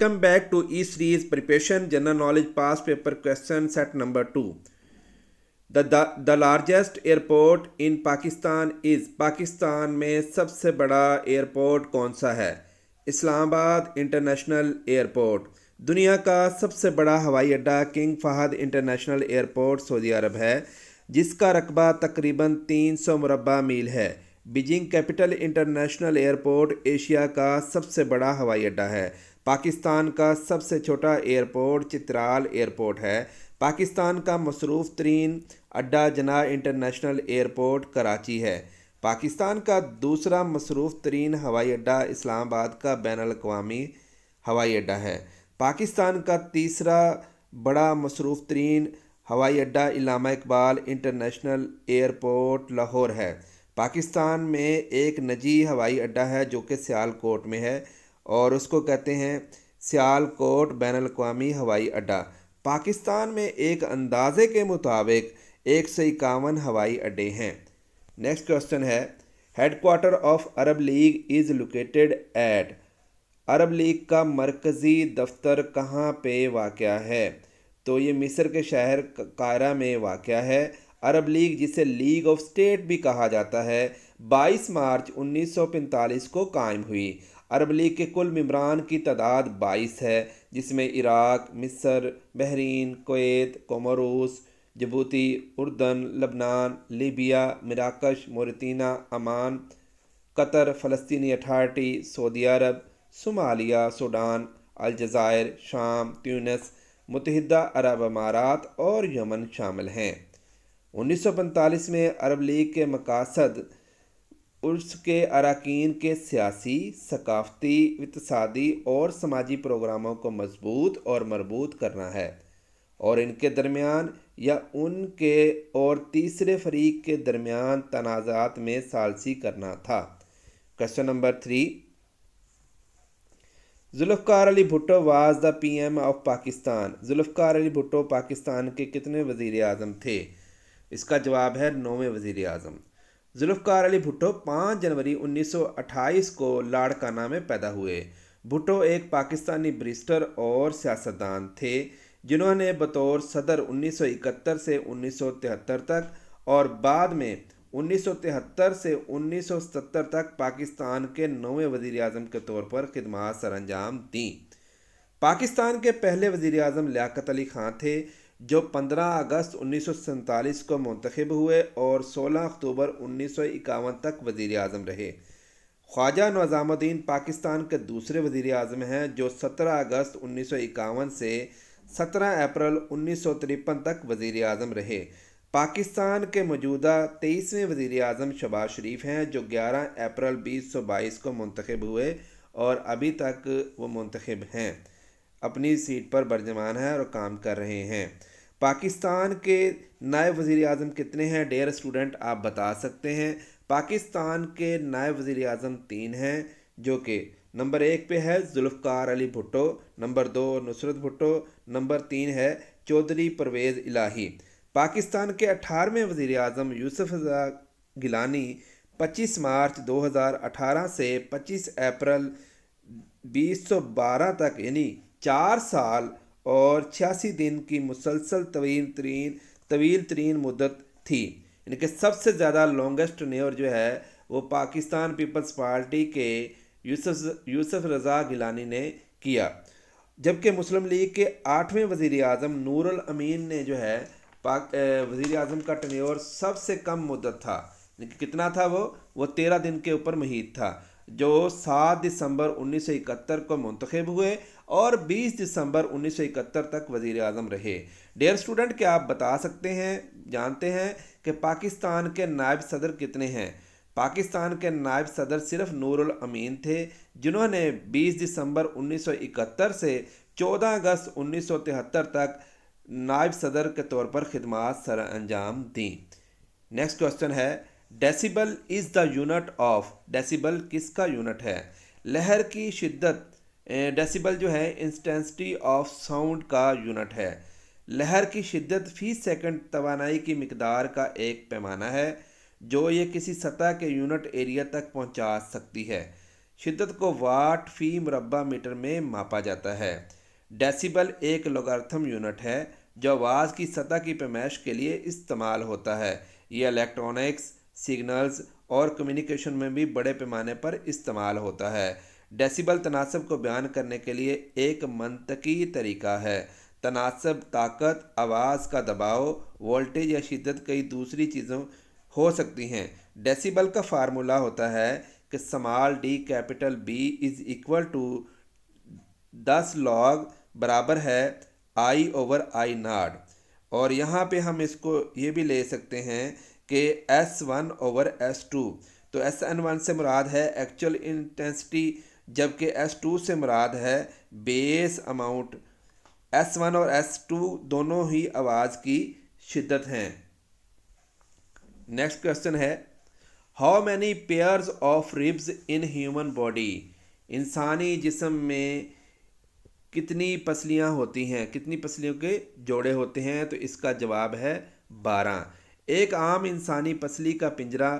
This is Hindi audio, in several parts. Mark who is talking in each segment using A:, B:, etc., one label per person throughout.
A: Welcome back to E-Series Preparation General Knowledge Past Paper Question Set number 2. The largest airport in Pakistan is Pakistan में सबसे बड़ा एयरपोर्ट कौन सा है? Islamabad international airport. दुनिया का सबसे बड़ा हवाई अड्डा king Fahad international airport Saudi अरब है, जिसका रकबा तकरीबन 300 मुरबा मील है। Beijing capital international airport Asia का सबसे बड़ा हवाई अड्डा है। पाकिस्तान का सबसे छोटा एयरपोर्ट चित्राल एयरपोर्ट है। पाकिस्तान का मसरूफ़ तरीन अड्डा जना इंटरनेशनल एयरपोर्ट कराची है। पाकिस्तान का दूसरा मसरूफ़ तरीन हवाई अड्डा इस्लामाबाद का बैनुल अक़वामी हवाई अड्डा है। पाकिस्तान का तीसरा बड़ा मसरूफ़ तरीन हवाई अड्डा इल्लामा इकबाल इंटरनेशनल एयरपोर्ट लाहौर है। पाकिस्तान में एक निजी हवाई अड्डा है जो कि सियालकोट में है और उसको कहते हैं सियालकोट बैनुल अक़वामी हवाई अड्डा। पाकिस्तान में एक अंदाजे के मुताबिक 151 हवाई अड्डे हैं। नेक्स्ट क्वेश्चन है, headquarter of Arab league is located at. Arab league का मरकज़ी दफ्तर कहाँ पे वाक़या है? तो ये मिस्र के शहर कायरा में वाक़या है। अरब लीग, जिसे लीग ऑफ स्टेट भी कहा जाता है, 22 मार्च 1945 को कायम हुई। अरब लीग के कुल मेंबरान की तादाद 22 है, जिसमें इराक, मिस्र, बहरीन, कुवैत, कोमोरोस, जिबूती, उर्दन, लबनान, लीबिया, मराकश, मोरितानिया, अमान, कतर, फ़लस्तीनी अथॉरिटी, सऊदी अरब, सोमालिया, सूडान, अलजायर, शाम, ट्यूनिस, मुत्तहिदा अरब अमारात और यमन शामिल हैं। 1945 में अरब लीग के मकासद उसके अरकान के सियासी, सकाफ़ती, इक़्तिसादी और समाजी प्रोग्रामों को मजबूत और मरबूत करना है और इनके दरमियान या उनके और तीसरे फरीक के दरमियान तनाज़ात में सालसी करना था। Question number 3, Zulfikar Ali Bhutto was the PM of Pakistan. Zulfikar Ali Bhutto Pakistan के कितने वज़ीर आज़म थे? इसका जवाब है 9वें वज़ीर आज़म। जुल्फ़िकार अली भुट्टो 5 जनवरी 1928 को लाड़काना में पैदा हुए। भुट्टो एक पाकिस्तानी बैरिस्टर और सियासतदान थे जिन्होंने बतौर सदर 1971 से 1973 तक और बाद में 1973 से 1970 तक पाकिस्तान के 9वें वज़ीर आज़म के तौर पर खिदमत सरअंजाम दी। पाकिस्तान के पहले वज़ीर आज़म लियाकत अली ख़ान थे, जो 15 अगस्त 1947 को मुंतखब हुए और 16 अक्टूबर 1951 तक वज़ीर आज़म रहे। ख्वाजा निज़ामुद्दीन पाकिस्तान के दूसरे वज़ीर आज़म हैं, जो 17 अगस्त 1951 से 17 अप्रैल 1953 तक वज़ीर आज़म रहे। पाकिस्तान के मौजूदा 23वें वज़ीर आज़म शहबाज शरीफ हैं, जो 11 अप्रैल 2022 को मुंतखब हुए और अभी तक वो मुंतखब हैं, अपनी सीट पर बरजमान है और काम कर रहे हैं। पाकिस्तान के नायब वज़ीर आज़म कितने हैं? डियर स्टूडेंट, आप बता सकते हैं। पाकिस्तान के नायब वज़ीर आज़म 3 हैं, जो कि नंबर 1 पे है जुल्फ़िकार अली भुट्टो, नंबर 2 नुसरत भुट्टो, नंबर 3 है चौधरी परवेज़ इलाही। पाकिस्तान के 18वें वज़ीर आज़म यूसुफ रज़ा गिलानी 25 मार्च 2018 से 25 अप्रैल 2012 तक, यानी 4 साल और 86 दिन की मुसलसल तवील तरीन मुद्दत थी। इनके सबसे ज़्यादा लॉन्गेस्ट टेन्योर जो है वो पाकिस्तान पीपल्स पार्टी के यूसुफ रज़ा गिलानी ने किया, जबकि मुस्लिम लीग के 8वें वज़ीर आज़म नूरुल अमीन ने जो है वज़ीर आज़म का टेन्योर सबसे कम मुद्दत था। कितना था वो 13 दिन के ऊपर मुहित था, जो 7 दिसंबर 1971 को मुंतखब हुए और 20 दिसंबर 1971 तक वज़ीर आज़म रहे। डियर स्टूडेंट, क्या आप बता सकते हैं, जानते हैं कि पाकिस्तान के नायब सदर कितने हैं? पाकिस्तान के नायब सदर सिर्फ नूरुल अमीन थे, जिन्होंने 20 दिसंबर 1971 से 14 अगस्त 1973 तक नायब सदर के तौर पर खिदमत सर अंजाम दी। नेक्स्ट क्वेश्चन है, decibel is the unit of. Decibel किसका यूनिट है? लहर की शिद्दत। डेसिबल जो है इंटेंसिटी ऑफ साउंड का यूनिट है। लहर की शिद्दत फ़ी सेकंड तवानाई की मिकदार का एक पैमाना है जो ये किसी सतह के यूनिट एरिया तक पहुंचा सकती है। शिद्दत को वाट फी मुरब्बा मीटर में मापा जाता है। डेसिबल एक लोगारिथम यूनिट है जो आवाज़ की सतह की पैमाइश के लिए इस्तेमाल होता है। यह इलेक्ट्रॉनिक्स, सिग्नल्स और कम्युनिकेशन में भी बड़े पैमाने पर इस्तेमाल होता है। डेसिबल तनासब को बयान करने के लिए एक मंतकी तरीका है। तनासब ताकत, आवाज़ का दबाव, वोल्टेज या शिद्दत कई दूसरी चीज़ों हो सकती हैं। डेसिबल का फार्मूला होता है कि small D capital B is equal to 10 log बराबर है I/I0। और यहाँ पे हम इसको ये भी ले सकते हैं कि S1/S2। तो SN1 से मुराद है एक्चुअल इंटेंसिटी, जबकि S2 से मुराद है बेस अमाउंट। S1 और S2 दोनों ही आवाज़ की शिद्दत हैं। नेक्स्ट क्वेश्चन है, how many pairs of ribs in human body? इंसानी जिस्म में कितनी पसलियाँ होती हैं, कितनी पसलियों के जोड़े होते हैं? तो इसका जवाब है 12। एक आम इंसानी पसली का पिंजरा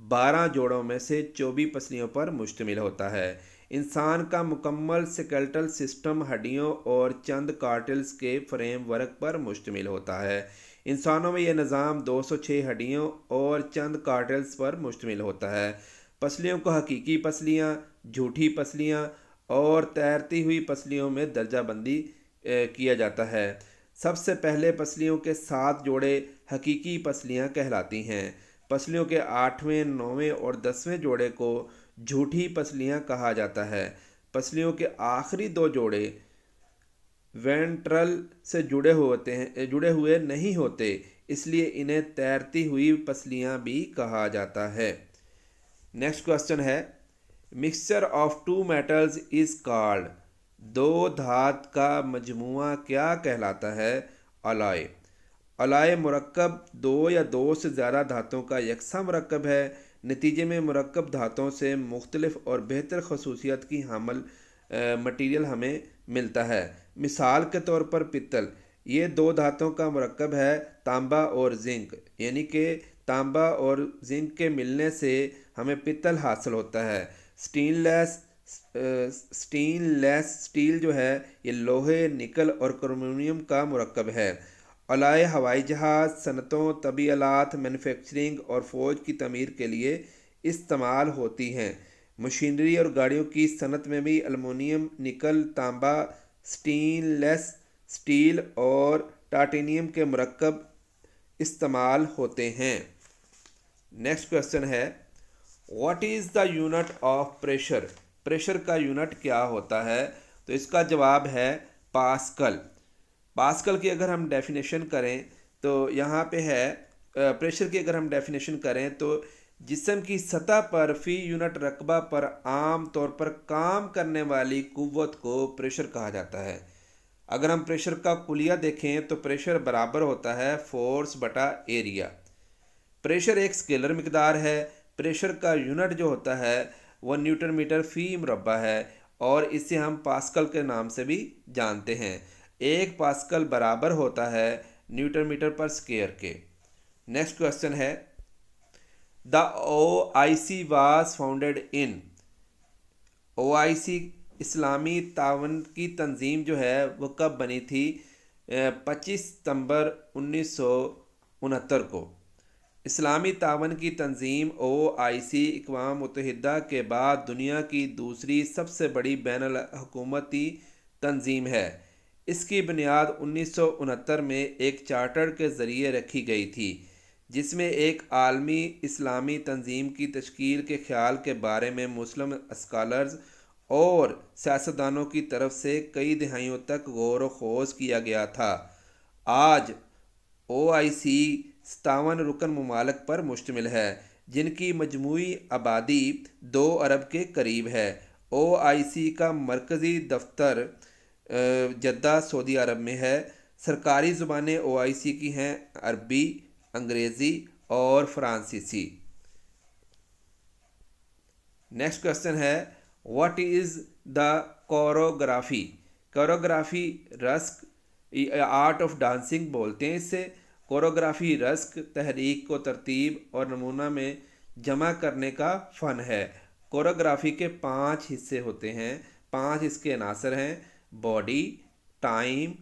A: 12 जोड़ों में से 24 पसलियों पर मुश्तमिल होता है। इंसान का मुकम्मल स्केलेटल सिस्टम हड्डियों और चंद कार्टिल्स के फ्रेमवर्क पर मुश्तमिल होता है। इंसानों में यह निज़ाम 206 हड्डियों और चंद कार्टिल्स पर मुश्तमिल होता है। पसलियों को हकीकी पसलियाँ, झूठी पसलियाँ और तैरती हुई पसलियों में दर्जाबंदी किया जाता है। सबसे पहले पसलियों के 7 जोड़े हकीकी पसलियाँ कहलाती हैं। पसलियों के 8वें, 9वें और 10वें जोड़े को झूठी पसलियाँ कहा जाता है। पसलियों के आखिरी 2 जोड़े वेंट्रल से जुड़े हुए नहीं होते, इसलिए इन्हें तैरती हुई पसलियाँ भी कहा जाता है। नेक्स्ट क्वेश्चन है, mixture of 2 metals is called? 2 धात का मजमुआ क्या कहलाता है? अलॉय। अलॉय मुरक्कब 2 या 2 से ज़्यादा धातों का यकसा मुरक्कब है। नतीजे में मुरक्कब धातों से मुख्तलिफ और बेहतर खसूसियत की हामिल मटीरियल हमें मिलता है। मिसाल के तौर पर पित्तल, ये 2 धातों का मुरक्कब है, तांबा और जिंक, यानी कि तांबा और जिंक के मिलने से हमें पित्तल हासिल होता है। स्टेनलेस स्टील जो है ये लोहे, निकल और क्रोमियम का मुरक्कब है। अलॉय हवाई जहाज़, सनतों, तबी आलात, मैन्युफैक्चरिंग और फ़ौज की तमीर के लिए इस्तेमाल होती हैं। मशीनरी और गाड़ियों की सनत में भी एल्युमिनियम, निकल, तांबा, स्टेनलेस स्टील और टाइटेनियम के मुरक्कब इस्तेमाल होते हैं। नेक्स्ट क्वेश्चन है, what is the unit of pressure? Pressure का यूनिट क्या होता है? तो इसका जवाब है पास्कल। पास्कल की अगर हम डेफिनेशन करें तो यहाँ पे है, प्रेशर की अगर हम डेफिनेशन करें तो जिस्म की सतह पर फी यूनिट रकबा पर आम तौर पर काम करने वाली कुव्वत को प्रेशर कहा जाता है। अगर हम प्रेशर का कुलिया देखें तो प्रेशर बराबर होता है फोर्स बटा एरिया। प्रेशर एक स्केलर मिकदार है। प्रेशर का यूनिट जो होता है वह न्यूटन मीटर फी मुरब्बा है और इसे हम पास्कल के नाम से भी जानते हैं। 1 पास्कल बराबर होता है न्यूटन मीटर पर स्क्वायर के। नेक्स्ट क्वेश्चन है, the OIC was founded in? OIC इस्लामी तावन की तंजीम जो है वो कब बनी थी? 25 सितंबर 1969 को। इस्लामी तावन की तंजीम OIC अक़वाम मुत्तहिदा के बाद दुनिया की दूसरी सबसे बड़ी बैनुल हुकूमती तंजीम है। इसकी बुनियाद 1969 में एक चार्टर के ज़रिए रखी गई थी, जिसमें एक आलमी इस्लामी तंजीम की तश्कील के ख्याल के बारे में मुस्लिम स्कॉलर्स और सियासतदानों की तरफ से कई दहाइयों तक गौर व खोज किया गया था। आज OIC 57 रुकन मुमालिक पर मुश्तमिल है, जिनकी मजमूई आबादी 2 अरब के करीब है। OIC का मरकज़ी दफ्तर जद्दा सऊदी अरब में है। सरकारी ज़ुबानें OIC की हैं अरबी, अंग्रेज़ी और फ़्रांसीसी। नेक्स्ट क्वेश्चन है, what is the choreography? Choreography rusk art of dancing बोलते हैं इससे। कोरियोग्राफी रस्क, तहरीक को तरतीब और नमूना में जमा करने का फ़न है। कोरियोग्राफी के 5 हिस्से होते हैं, 5 इसके अनासर हैं: बॉडी, टाइम,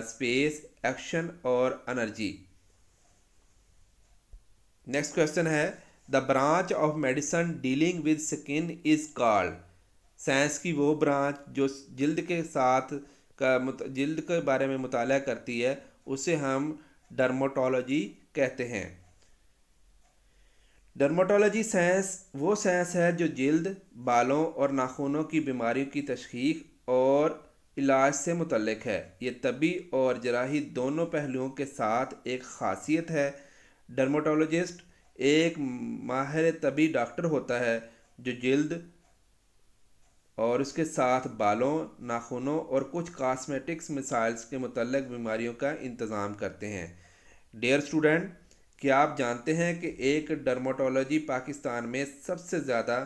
A: स्पेस, एक्शन और एनर्जी। नेक्स्ट क्वेश्चन है, the branch of medicine dealing with skin is called. Science की वो ब्रांच जो जिल्द के साथ जिल्द के बारे में मुताला करती है उसे हम डर्मेटोलॉजी कहते हैं। डर्मेटोलॉजी वो साइंस है जो जिल्द, बालों और नाखूनों की बीमारियों की तशखीस और इलाज से मुतल्लिक है। ये तबी और जराही दोनों पहलुओं के साथ एक खासियत है। डर्मेटोलॉजिस्ट एक माहिर तबी डॉक्टर होता है जो जिल्द और उसके साथ बालों, नाखूनों और कुछ कॉस्मेटिक्स मिसाइल्स के मुतल्लिक बीमारियों का इंतज़ाम करते हैं। डियर स्टूडेंट, क्या आप जानते हैं कि एक डर्मेटोलॉजी पाकिस्तान में सबसे ज़्यादा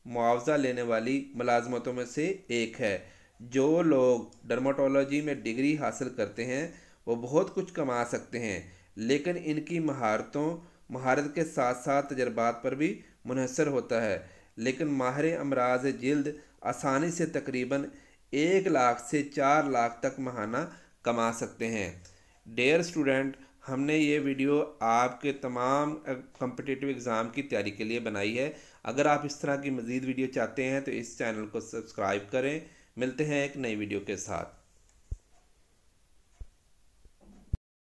A: मुआवजा लेने वाली मुलाजमतों में से एक है। जो लोग डर्मेटोलॉजी में डिग्री हासिल करते हैं वो बहुत कुछ कमा सकते हैं, लेकिन इनकी महारत के साथ साथ तजर्बात पर भी मुनहसर होता है। लेकिन माहिर अमराज जिल्द आसानी से तकरीबन 1 लाख से 4 लाख तक महाना कमा सकते हैं। डियर स्टूडेंट, हमने ये वीडियो आपके तमाम कॉम्पिटिटिव एग्ज़ाम की तैयारी के लिए बनाई है। अगर आप इस तरह की मज़ीद वीडियो चाहते हैं तो इस चैनल को सब्सक्राइब करें। मिलते हैं एक नई वीडियो के साथ।